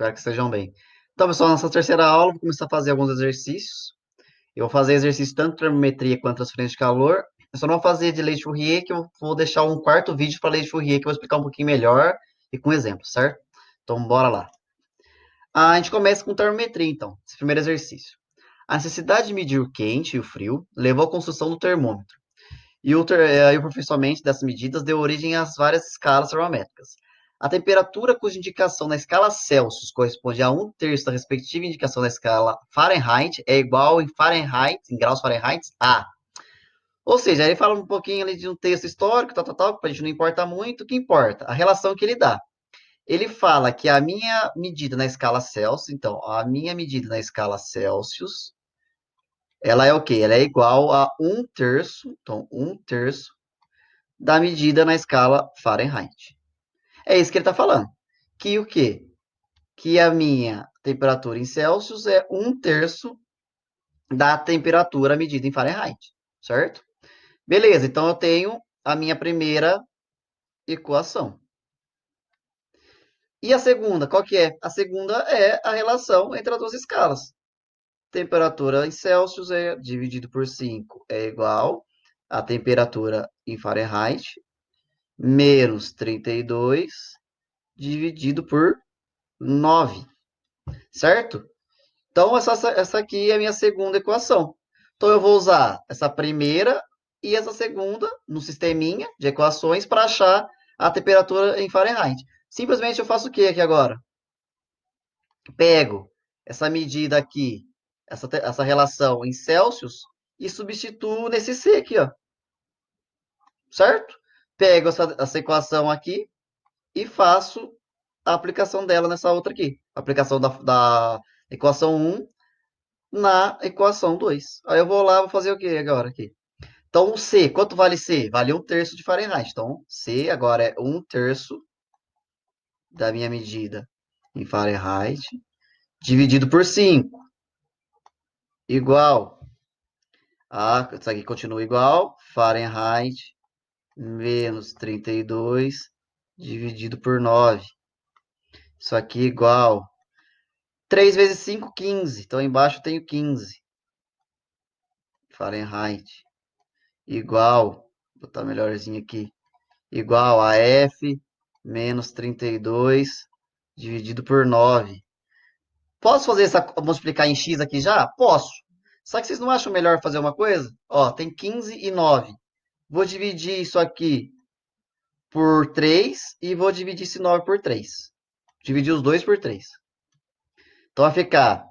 Espero que estejam bem. Então, pessoal, nessa terceira aula, vou começar a fazer alguns exercícios. Eu vou fazer exercício tanto de termometria quanto transferência de calor. Eu só não vou fazer de lei de Fourier, que eu vou deixar um quarto vídeo para lei de Fourier, que eu vou explicar um pouquinho melhor e com exemplos, certo? Então, bora lá. A gente começa com termometria, então, esse primeiro exercício. A necessidade de medir o quente e o frio levou à construção do termômetro. E o aperfeiçoamento dessas medidas deu origem às várias escalas termométricas. A temperatura cuja indicação na escala Celsius corresponde a um terço da respectiva indicação na escala Fahrenheit é igual em Fahrenheit, em graus Fahrenheit, a. Ou seja, ele fala um pouquinho ali de um texto histórico, tal, que a gente não importa muito, o que importa? A relação que ele dá. Ele fala que a minha medida na escala Celsius, então, a minha medida na escala Celsius, ela é o quê? Ela é igual a um terço, então, um terço da medida na escala Fahrenheit. É isso que ele está falando. Que o quê? Que a minha temperatura em Celsius é um terço da temperatura medida em Fahrenheit, certo? Beleza, então eu tenho a minha primeira equação. E a segunda, qual que é? A segunda é a relação entre as duas escalas. Temperatura em Celsius é dividido por 5 é igual a temperatura em Fahrenheit menos 32 dividido por 9, certo? Então, essa aqui é a minha segunda equação. Então, eu vou usar essa primeira e essa segunda no sisteminha de equações para achar a temperatura em Fahrenheit. Simplesmente eu faço o que aqui agora? Pego essa medida aqui, essa relação em Celsius e substituo nesse C aqui, ó. Certo? Pego essa equação aqui e faço a aplicação dela nessa outra aqui. A aplicação da equação 1 na equação 2. Aí eu vou lá, vou fazer o que agora aqui? Então, o C, quanto vale C? Vale um terço de Fahrenheit. Então, C agora é um terço da minha medida em Fahrenheit, dividido por 5, igual a, isso aqui continua igual, Fahrenheit menos 32, dividido por 9. Isso aqui igual 3 vezes 5, 15. Então, embaixo eu tenho 15. Fahrenheit igual, vou botar melhorzinho aqui, igual a F menos 32 dividido por 9. Posso fazer essa, multiplicar em x aqui já? Posso. Só que vocês não acham melhor fazer uma coisa? Ó, tem 15 e 9. Vou dividir isso aqui por 3 e vou dividir esse 9 por 3. Dividir os dois por 3. Então vai ficar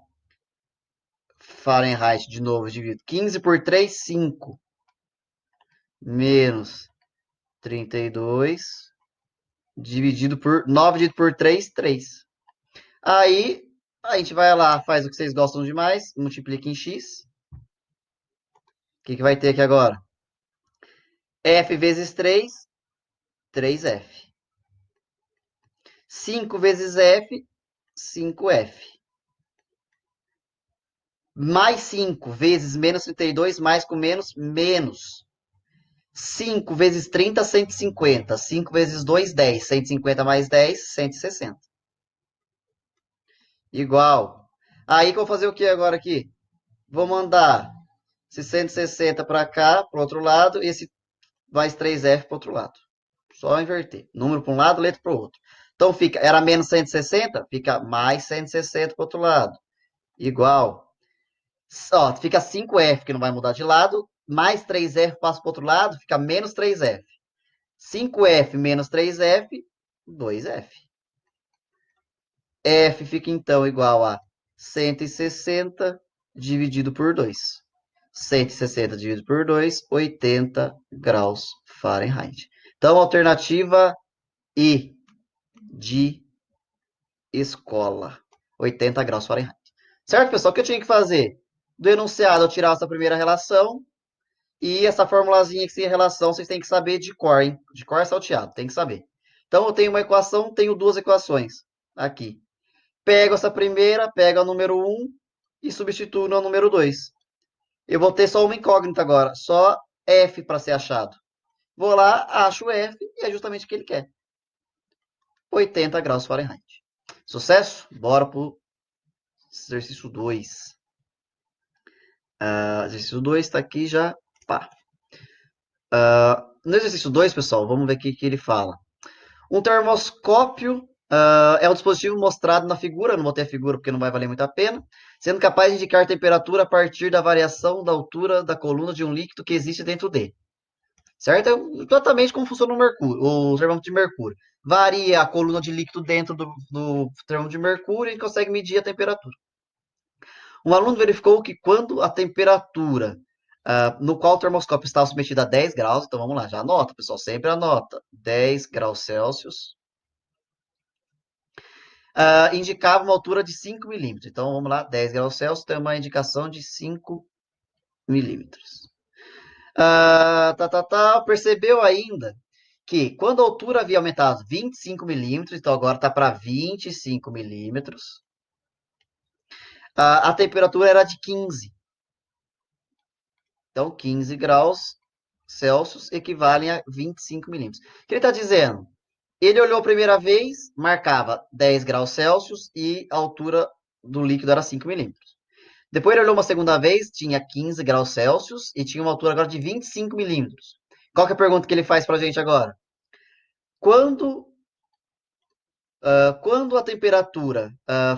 Fahrenheit de novo, dividido 15 por 3, 5. Menos 32 dividido por 9 dividido por 3, 3. Aí a gente vai lá, faz o que vocês gostam demais, multiplica em x. O que vai ter aqui agora? F vezes 3, 3F. 5 vezes F, 5F. Mais 5 vezes menos 32, mais com menos, menos. 5 vezes 30, 150. 5 vezes 2, 10. 150 mais 10, 160. Igual. Aí que eu vou fazer o que agora aqui? Vou mandar esse 160 para cá, para o outro lado, e esse mais 3F para o outro lado. Só inverter. Número para um lado, letra para o outro. Então, fica, era menos 160, fica mais 160 para o outro lado. Igual. Ó, fica 5F, que não vai mudar de lado. Mais 3F passa para o outro lado, fica menos 3F. 5F menos 3F, 2F. F fica, então, igual a 160 dividido por 2. 160 dividido por 2, 80 graus Fahrenheit. Então, alternativa I de escola. 80 graus Fahrenheit. Certo, pessoal? O que eu tinha que fazer? Do enunciado, eu tirar essa primeira relação. E essa formulazinha que se relação, vocês têm que saber de cor, hein? De cor salteado, tem que saber. Então, eu tenho uma equação, tenho duas equações. Aqui. Pego essa primeira, pego a número 1 e substituo no número 2. Eu vou ter só uma incógnita agora. Só F para ser achado. Vou lá, acho F e é justamente o que ele quer. 80 graus Fahrenheit. Sucesso? Bora pro exercício 2. Exercício 2 está aqui já. Pá. No exercício 2, pessoal, vamos ver o que ele fala. Um termoscópio é o dispositivo mostrado na figura, não vou ter a figura porque não vai valer muito a pena, sendo capaz de indicar temperatura a partir da variação da altura da coluna de um líquido que existe dentro dele. Certo? É exatamente como funciona o mercúrio, o termômetro de mercúrio. Varia a coluna de líquido dentro do termômetro de mercúrio e consegue medir a temperatura. Um aluno verificou que quando a temperatura no qual o termoscópio estava submetido a 10 graus, então vamos lá, já anota, pessoal, sempre anota, 10 graus Celsius, indicava uma altura de 5 milímetros. Então vamos lá, 10 graus Celsius tem uma indicação de 5 milímetros. Percebeu ainda que quando a altura havia aumentado 25 milímetros, então agora está para 25 milímetros, a temperatura era de 15. Então, 15 graus Celsius equivalem a 25 milímetros. O que ele está dizendo? Ele olhou a primeira vez, marcava 10 graus Celsius e a altura do líquido era 5 milímetros. Depois ele olhou uma segunda vez, tinha 15 graus Celsius e tinha uma altura agora de 25 milímetros. Qual que é a pergunta que ele faz para a gente agora? Quando a temperatura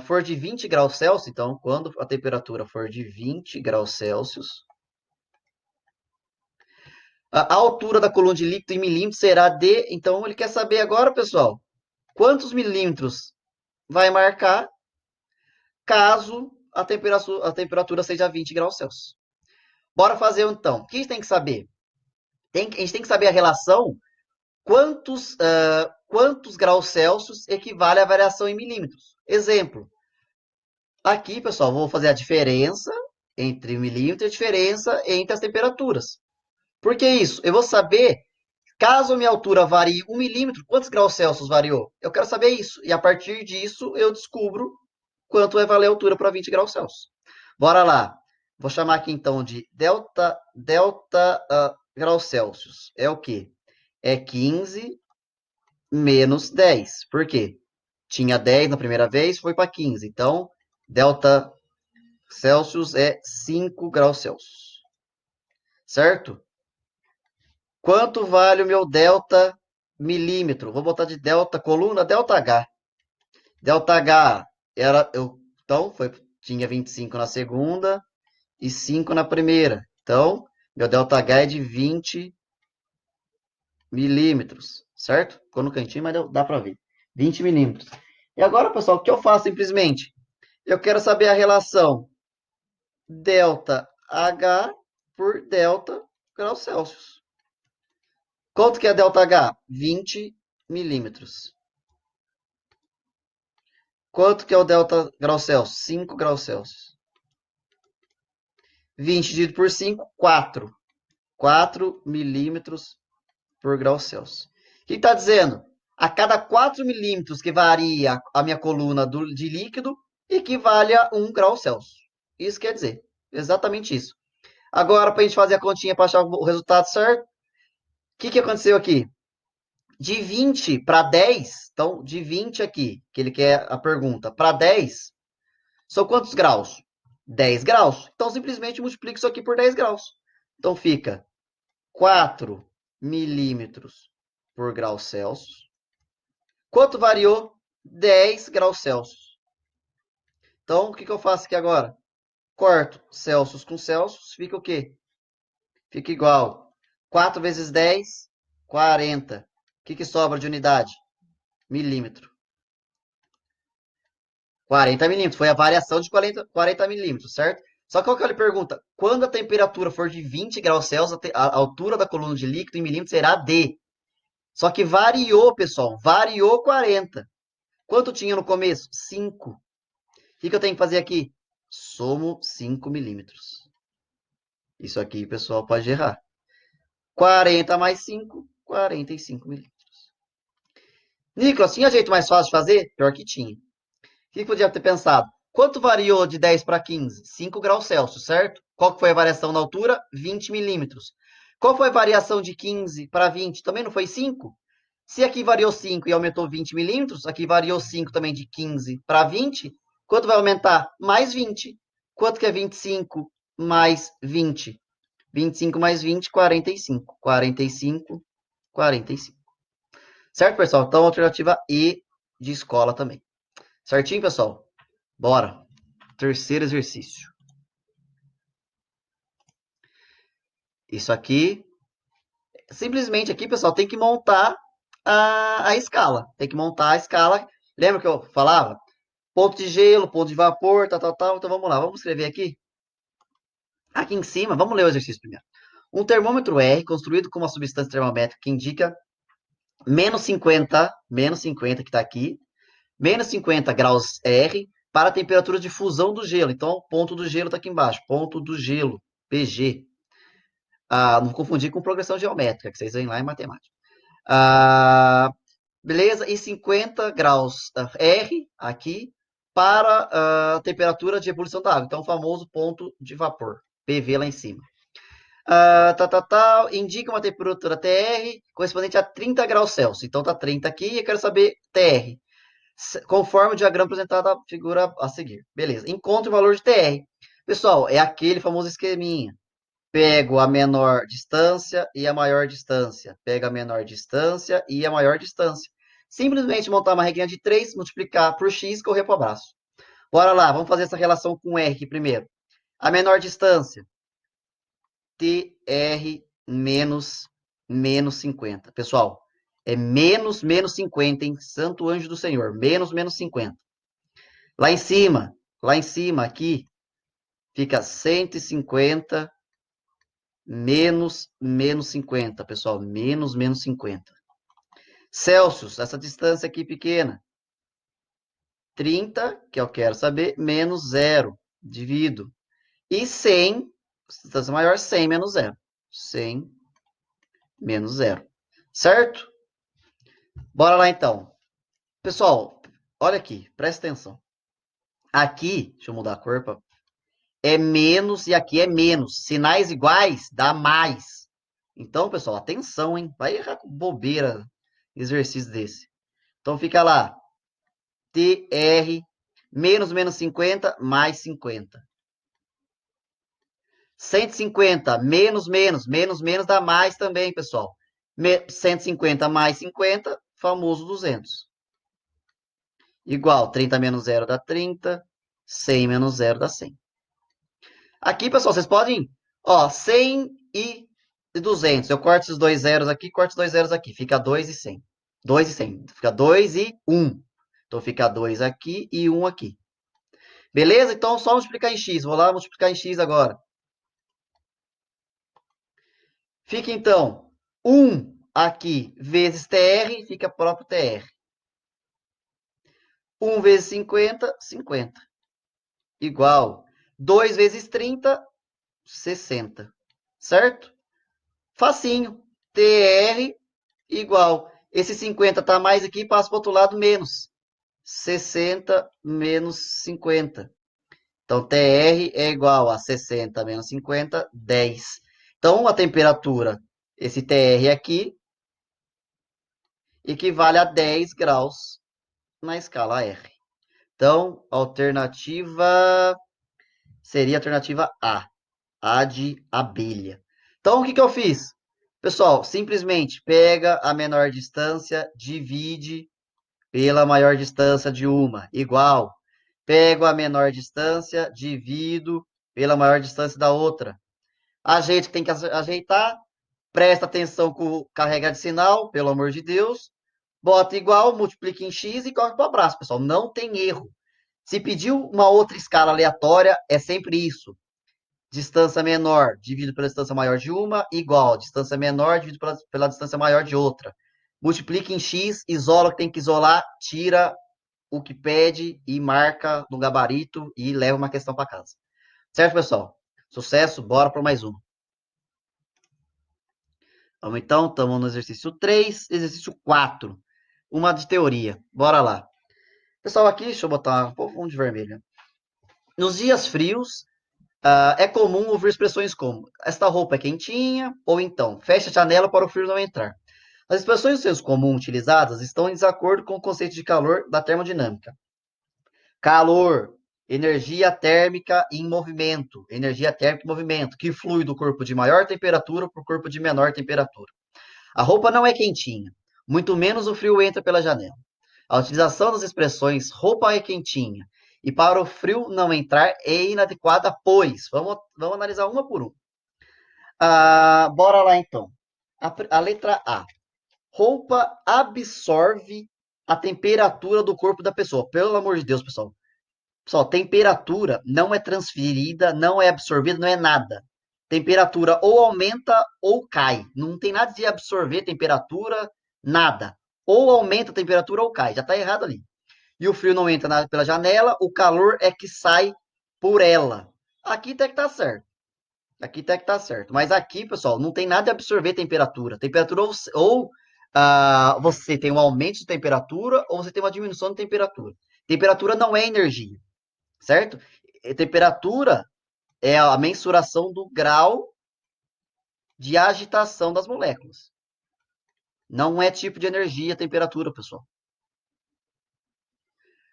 for de 20 graus Celsius, então, quando a temperatura for de 20 graus Celsius, a altura da coluna de líquido em milímetros será de... Então, ele quer saber agora, pessoal, quantos milímetros vai marcar caso a temperatura seja 20 graus Celsius. Bora fazer, então. O que a gente tem que saber? A gente tem que saber a relação quantos graus Celsius equivale à variação em milímetros. Exemplo. Aqui, pessoal, vou fazer a diferença entre milímetro e a diferença entre as temperaturas. Por que isso? Eu vou saber, caso a minha altura varie 1 milímetro, quantos graus Celsius variou? Eu quero saber isso. E a partir disso, eu descubro quanto vai valer a altura para 20 graus Celsius. Bora lá. Vou chamar aqui, então, de delta graus Celsius. É o quê? É 15 menos 10. Por quê? Tinha 10 na primeira vez, foi para 15. Então, delta Celsius é 5 graus Celsius. Certo? Quanto vale o meu delta milímetro? Vou botar de delta coluna, delta H. Delta H era, então, tinha 25 na segunda e 5 na primeira. Então, meu delta H é de 20 milímetros, certo? Ficou no cantinho, mas dá para ver. 20 milímetros. E agora, pessoal, o que eu faço simplesmente? Eu quero saber a relação delta H por delta graus Celsius. Quanto que é delta H? 20 milímetros. Quanto que é o delta graus Celsius? 5 graus Celsius. 20 dividido por 5, 4. 4 milímetros por grau Celsius. O que está dizendo? A cada 4 milímetros que varia a minha coluna de líquido, equivale a 1 grau Celsius. Isso quer dizer, exatamente isso. Agora, para a gente fazer a continha para achar o resultado certo, o que aconteceu aqui? De 20 para 10, então, de 20 aqui, que ele quer a pergunta, para 10, são quantos graus? 10 graus. Então, simplesmente multiplica isso aqui por 10 graus. Então, fica 4 milímetros por grau Celsius. Quanto variou? 10 graus Celsius. Então, o que eu faço aqui agora? Corto Celsius com Celsius, fica o quê? Fica igual. 4 vezes 10, 40. O que sobra de unidade? Milímetro. 40 milímetros. Foi a variação de 40 milímetros, certo? Só que qual que ele pergunta? Quando a temperatura for de 20 graus Celsius, a altura da coluna de líquido em milímetros será D. Só que variou, pessoal. Variou 40. Quanto tinha no começo? 5. O que eu tenho que fazer aqui? Somo 5 milímetros. Isso aqui, pessoal, pode errar. 40 mais 5, 45 milímetros. Nicolas, tinha jeito mais fácil de fazer? Pior que tinha. O que podia ter pensado? Quanto variou de 10 para 15? 5 graus Celsius, certo? Qual foi a variação na altura? 20 milímetros. Qual foi a variação de 15 para 20? Também não foi 5? Se aqui variou 5 e aumentou 20 milímetros, aqui variou 5 também de 15 para 20. Quanto vai aumentar? Mais 20. Quanto que é 25 mais 20? 25 mais 20, 45. 45, 45. Certo, pessoal? Então, alternativa E de escola também. Certinho, pessoal? Bora. Terceiro exercício. Isso aqui, simplesmente aqui, pessoal, tem que montar a escala. Tem que montar a escala. Lembra que eu falava? Ponto de gelo, ponto de vapor, tal, tal, tal. Então, vamos lá. Vamos escrever aqui. Aqui em cima, vamos ler o exercício primeiro. Um termômetro R, construído com uma substância termométrica que indica menos 50 que está aqui, menos 50 graus R, para a temperatura de fusão do gelo. Então, o ponto do gelo está aqui embaixo. Ponto do gelo, PG. Não confundir com progressão geométrica, que vocês veem lá em matemática. Beleza? E 50 graus R aqui para a temperatura de ebulição da água. Então, o famoso ponto de vapor, PV lá em cima. Indica uma temperatura TR correspondente a 30 graus Celsius. Então, tá 30 aqui e eu quero saber TR. Conforme o diagrama apresentado na figura a seguir. Beleza. Encontre o valor de TR. Pessoal, é aquele famoso esqueminha. Pego a menor distância e a maior distância. Pego a menor distância e a maior distância. Simplesmente montar uma regrinha de 3, multiplicar por x e correr para o abraço. Bora lá, vamos fazer essa relação com R aqui primeiro. A menor distância, TR menos 50. Pessoal, é menos 50, hein? Santo anjo do Senhor. Menos 50. Lá em cima aqui, fica 150 menos 50, pessoal. Menos 50. Celsius, essa distância aqui pequena. 30, que eu quero saber, menos 0. Divido. E 100, distância maior, 100 menos 0. 100 menos 0. Certo? Bora lá, então. Pessoal, olha aqui, presta atenção. Aqui, deixa eu mudar a cor, é menos e aqui é menos. Sinais iguais dá mais. Então, pessoal, atenção, hein? Vai errar com bobeira exercício desse. Então, fica lá. TR menos 50 mais 50. 150 menos dá mais também, pessoal. 150 mais 50, famoso 200. Igual, 30 menos 0 dá 30, 100 menos 0 dá 100. Aqui, pessoal, vocês podem, 100 e 200. Eu corto esses dois zeros aqui, corto os dois zeros aqui. Fica 2 e 100. 2 e 100. Fica 2 e 1. Então, fica 2 aqui e 1 aqui. Beleza? Então, só multiplicar em x. Vou lá multiplicar em x agora. Fica, então, 1 aqui vezes TR, fica próprio TR. 1 vezes 50, 50. Igual. 2 vezes 30, 60. Certo? Facinho. TR igual. Esse 50 tá mais aqui, passa para o outro lado, menos. 60 menos 50. Então, TR é igual a 60 menos 50, 10. Então, a temperatura, esse TR aqui, equivale a 10 graus na escala R. Então, a alternativa seria a alternativa A de abelha. Então, o que eu fiz? Pessoal, simplesmente pega a menor distância, divide pela maior distância de uma, igual. Pego a menor distância, divido pela maior distância da outra. Ajeita que tem que ajeitar, presta atenção com o carregar de sinal, pelo amor de Deus. Bota igual, multiplica em x e corre para o abraço, pessoal. Não tem erro. Se pediu uma outra escala aleatória, é sempre isso. Distância menor dividido pela distância maior de uma, igual. Distância menor dividido pela distância maior de outra. Multiplica em x, isola o que tem que isolar, tira o que pede e marca no gabarito e leva uma questão para casa. Certo, pessoal? Sucesso, bora para mais uma. Vamos então, estamos no exercício 3, exercício 4. Uma de teoria. Bora lá. Pessoal, aqui, deixa eu botar um pouco de vermelho. Nos dias frios, é comum ouvir expressões como esta roupa é quentinha, ou então, fecha a janela para o frio não entrar. As expressões do senso comum utilizadas estão em desacordo com o conceito de calor da termodinâmica. Calor, energia térmica em movimento, que flui do corpo de maior temperatura para o corpo de menor temperatura. A roupa não é quentinha, muito menos o frio entra pela janela. A utilização das expressões roupa é quentinha e para o frio não entrar é inadequada, pois. Vamos analisar uma por uma. Bora lá então. A letra A. Roupa absorve a temperatura do corpo da pessoa. Pelo amor de Deus, pessoal. Pessoal, temperatura não é transferida, não é absorvida, não é nada. Temperatura ou aumenta ou cai. Não tem nada de absorver temperatura, nada. Ou aumenta a temperatura ou cai. Já está errado ali. E o frio não entra pela janela, o calor é que sai por ela. Aqui até que tá certo. Aqui até que tá certo. Mas aqui, pessoal, não tem nada de absorver temperatura. Temperatura ou você tem um aumento de temperatura ou você tem uma diminuição de temperatura. Temperatura não é energia, certo? E temperatura é a mensuração do grau de agitação das moléculas. Não é tipo de energia, temperatura, pessoal.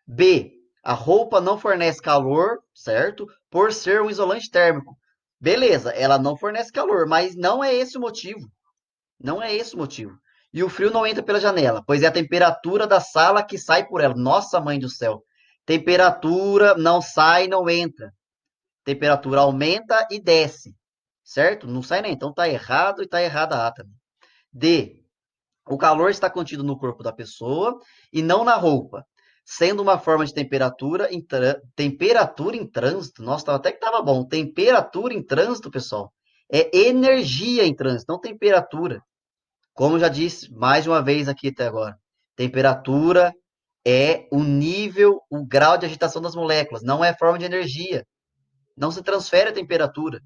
B. A roupa não fornece calor, certo? Por ser um isolante térmico. Beleza, ela não fornece calor, mas não é esse o motivo. Não é esse o motivo. E o frio não entra pela janela, pois é a temperatura da sala que sai por ela. Nossa, mãe do céu. Temperatura não sai, não entra. Temperatura aumenta e desce, certo? Não sai nem. Então tá errado e tá errada a A também. D. O calor está contido no corpo da pessoa e não na roupa, sendo uma forma de temperatura em trânsito. Nossa, até que estava bom. Temperatura em trânsito, pessoal, é energia em trânsito, não temperatura. Como eu já disse mais de uma vez aqui até agora, temperatura é o nível, o grau de agitação das moléculas, não é forma de energia. Não se transfere a temperatura.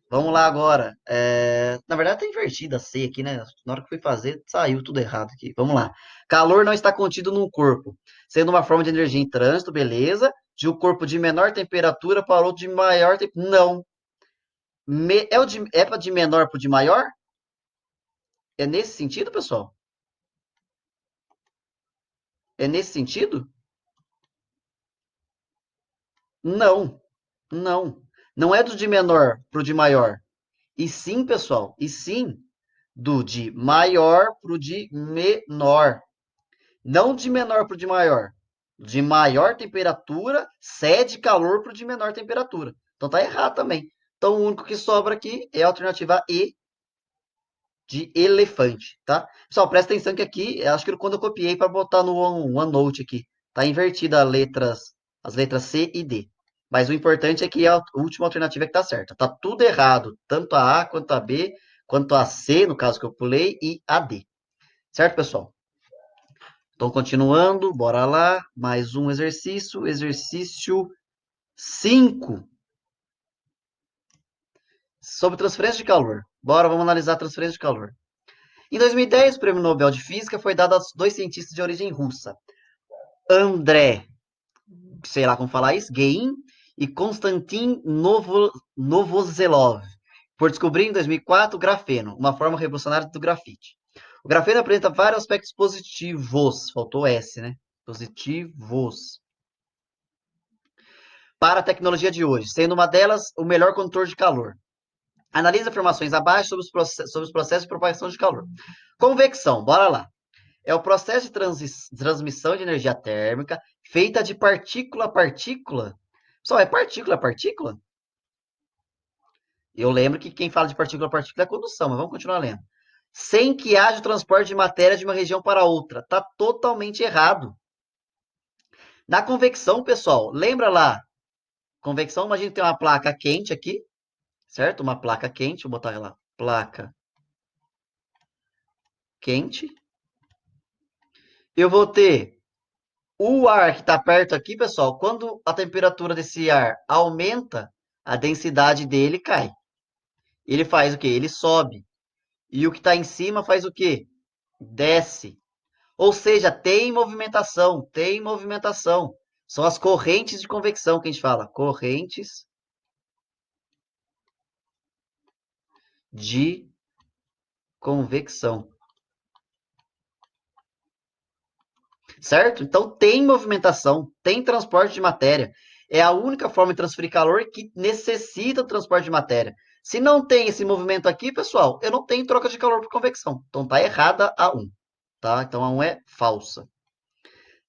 Vamos lá agora. Na verdade, tá invertida a C aqui, né? Na hora que fui fazer, saiu tudo errado aqui. Vamos lá. Calor não está contido no corpo, sendo uma forma de energia em trânsito, beleza. De um corpo de menor temperatura para outro de maior temperatura. Não. É de menor para o de maior? É nesse sentido, pessoal? É nesse sentido? Não. Não. Não é do de menor para o de maior. E sim, pessoal, e sim do de maior para o de menor. Não de menor para o de maior. De maior temperatura cede calor para o de menor temperatura. Então tá errado também. Então o único que sobra aqui é a alternativa E de elefante, tá? Pessoal, presta atenção que aqui, acho que quando eu copiei para botar no OneNote aqui, tá invertida as letras C e D. Mas o importante é que a última alternativa é que tá certa. Tá tudo errado, tanto a quanto a B, quanto a C, no caso que eu pulei, e a D. Certo, pessoal? Então, continuando, bora lá. Mais um exercício. Exercício 5. Sobre transferência de calor. Bora, vamos analisar a transferência de calor. Em 2010, o Prêmio Nobel de Física foi dado a dois cientistas de origem russa. André, sei lá como falar isso, Guerin e Konstantin Novoselov, por descobrir em 2004 o grafeno, uma forma revolucionária do grafite. O grafeno apresenta vários aspectos positivos, faltou S, né? Positivos para a tecnologia de hoje, sendo uma delas o melhor condutor de calor. Analise informações abaixo sobre os processos de propagação de calor. Convecção, bora lá. É o processo de transmissão de energia térmica feita de partícula a partícula. Pessoal, é partícula a partícula? Eu lembro que quem fala de partícula a partícula é condução, mas vamos continuar lendo. Sem que haja o transporte de matéria de uma região para outra. Está totalmente errado. Na convecção, pessoal, lembra lá? Convecção, imagina que tem uma placa quente aqui, certo? Uma placa quente, vou botar lá, placa quente. Eu vou ter o ar que está perto aqui, pessoal. Quando a temperatura desse ar aumenta, a densidade dele cai. Ele faz o quê? Ele sobe. E o que está em cima faz o quê? Desce. Ou seja, tem movimentação, tem movimentação. São as correntes de convecção que a gente fala. Correntes de convecção. certo? Então tem movimentação, tem transporte de matéria. É a única forma de transferir calor que necessita do transporte de matéria. Se não tem esse movimento aqui, pessoal, eu não tenho troca de calor por convecção. Então tá errada a 1, tá? Então a 1 é falsa.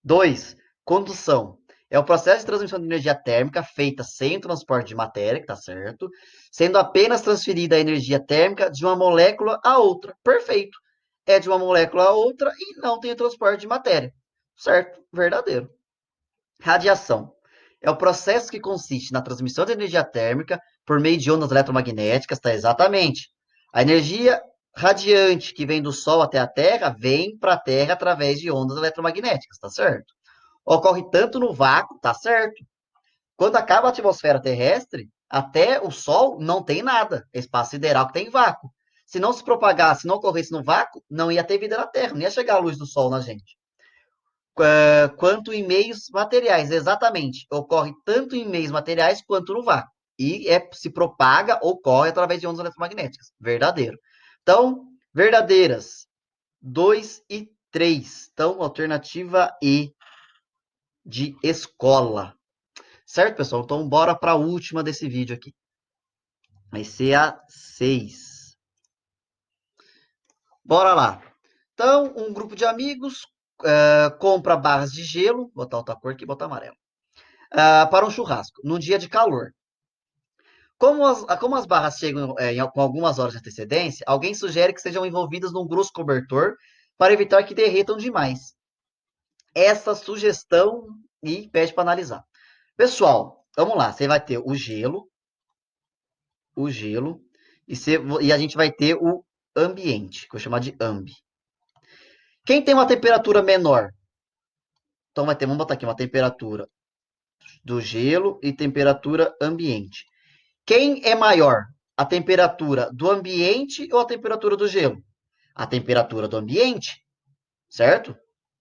2. Condução. É o processo de transmissão de energia térmica feita sem o transporte de matéria, que tá certo, sendo apenas transferida a energia térmica de uma molécula a outra. Perfeito. É de uma molécula a outra e não tem o transporte de matéria. Certo? Verdadeiro. Radiação. É o processo que consiste na transmissão de energia térmica por meio de ondas eletromagnéticas, tá? Exatamente. A energia radiante que vem do Sol até a Terra vem para a Terra através de ondas eletromagnéticas, tá certo? Ocorre tanto no vácuo, tá certo? Quando acaba a atmosfera terrestre, até o Sol não tem nada. É espaço sideral que tem vácuo. Se não se propagasse, se não ocorresse no vácuo, não ia ter vida na Terra, não ia chegar a luz do Sol na gente. Quanto em meios materiais, exatamente. Ocorre tanto em meios materiais quanto no vácuo. E se propaga ou corre através de ondas eletromagnéticas. Verdadeiro. Então, verdadeiras. 2 e 3. Então, alternativa E de escola. Certo, pessoal? Então, bora para a última desse vídeo aqui. Vai ser a 6. Bora lá. Então, um grupo de amigos compra barras de gelo, vou botar outra cor aqui, botar amarelo, para um churrasco, num dia de calor. Como as barras chegam com algumas horas de antecedência, alguém sugere que sejam envolvidas num grosso cobertor para evitar que derretam demais. Essa sugestão e pede para analisar. Pessoal, vamos lá. Você vai ter o gelo, e a gente vai ter o ambiente, que eu vou chamar de ambi. Quem tem uma temperatura menor? Então vamos botar aqui uma temperatura do gelo e temperatura ambiente. Quem é maior? A temperatura do ambiente ou a temperatura do gelo? A temperatura do ambiente, certo?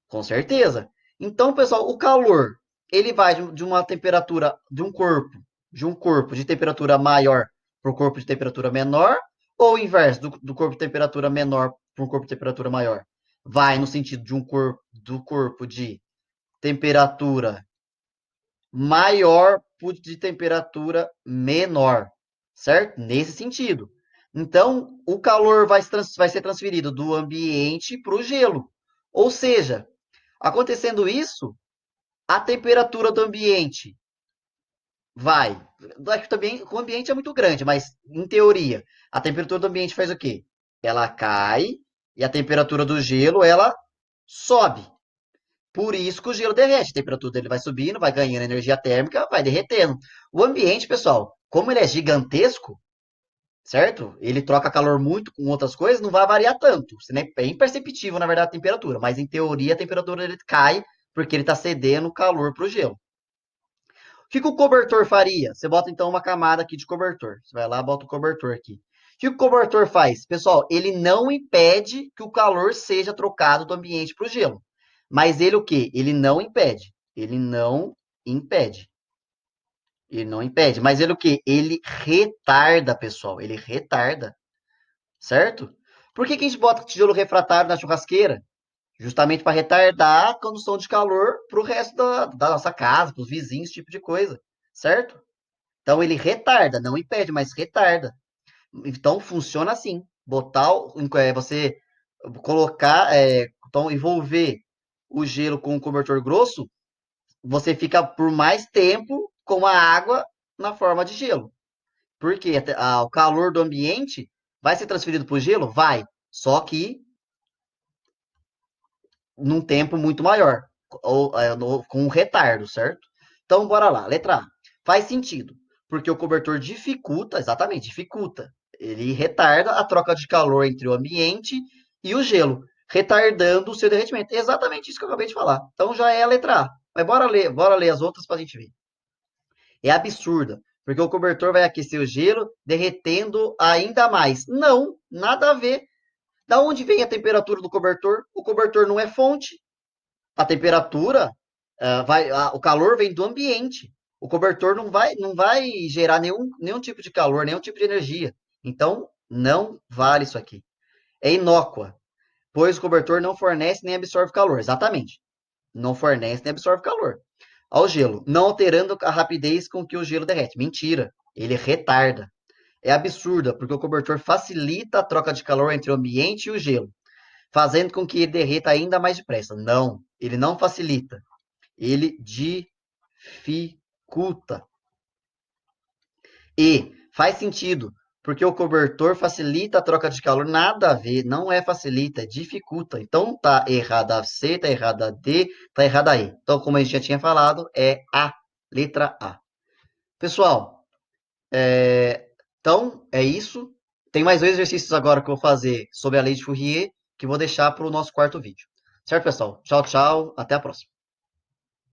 Com certeza. Então, pessoal, o calor, ele vai de uma temperatura de um corpo de temperatura maior para o corpo de temperatura menor, ou o inverso, do corpo de temperatura menor para um corpo de temperatura maior? Vai no sentido de do corpo de temperatura maior de temperatura menor, certo? Nesse sentido. Então, o calor vai ser transferido do ambiente para o gelo. Ou seja, acontecendo isso, a temperatura do ambiente vai. Também o ambiente é muito grande, mas em teoria, a temperatura do ambiente faz o quê? Ela cai e a temperatura do gelo ela sobe. Por isso que o gelo derrete, a temperatura dele vai subindo, vai ganhando energia térmica, vai derretendo. O ambiente, pessoal, como ele é gigantesco, certo? Ele troca calor muito com outras coisas, não vai variar tanto. É imperceptível, na verdade, a temperatura, mas em teoria a temperatura dele cai porque ele está cedendo calor para o gelo. O que o cobertor faria? Você bota então uma camada aqui de cobertor. Você vai lá, bota o cobertor aqui. O que o cobertor faz? Pessoal, ele não impede que o calor seja trocado do ambiente para o gelo. Mas ele o quê? Ele não impede. Ele não impede. Ele não impede. Mas ele o quê? Ele retarda, pessoal. Ele retarda. Certo? Por que a gente bota tijolo refratário na churrasqueira? Justamente para retardar a condução de calor para o resto da nossa casa, para os vizinhos, esse tipo de coisa. Certo? Então ele retarda, não impede, mas retarda. Então funciona assim. Você colocar, então envolver o gelo com o cobertor grosso, você fica por mais tempo com a água na forma de gelo. Porque o calor do ambiente vai ser transferido para o gelo? Vai. Só que num tempo muito maior, com um retardo, certo? Então, bora lá. Letra A. Faz sentido, porque o cobertor dificulta, exatamente, dificulta. Ele retarda a troca de calor entre o ambiente e o gelo, retardando o seu derretimento. Exatamente isso que eu acabei de falar. Então já é a letra A. Mas bora ler as outras para a gente ver. É absurda, porque o cobertor vai aquecer o gelo, derretendo ainda mais. Não, nada a ver. Da onde vem a temperatura do cobertor? O cobertor não é fonte, a temperatura o calor vem do ambiente. O cobertor não vai gerar nenhum tipo de calor, nenhum tipo de energia. Então, não vale isso aqui. É inócua, pois o cobertor não fornece nem absorve calor. Exatamente. não fornece nem absorve calor. Ao gelo, não alterando a rapidez com que o gelo derrete. Mentira, ele retarda. É absurda, porque o cobertor facilita a troca de calor entre o ambiente e o gelo, fazendo com que ele derreta ainda mais depressa. Não, ele não facilita, ele dificulta. E faz sentido, porque o cobertor facilita a troca de calor, nada a ver, não é facilita, é dificulta. Então tá errada a C, tá errada a D, tá errada a E. Então, como a gente já tinha falado, é a letra A. Pessoal, então é isso. Tem mais dois exercícios agora que eu vou fazer sobre a lei de Fourier, que eu vou deixar para o nosso quarto vídeo. Certo, pessoal? Tchau, tchau. Até a próxima.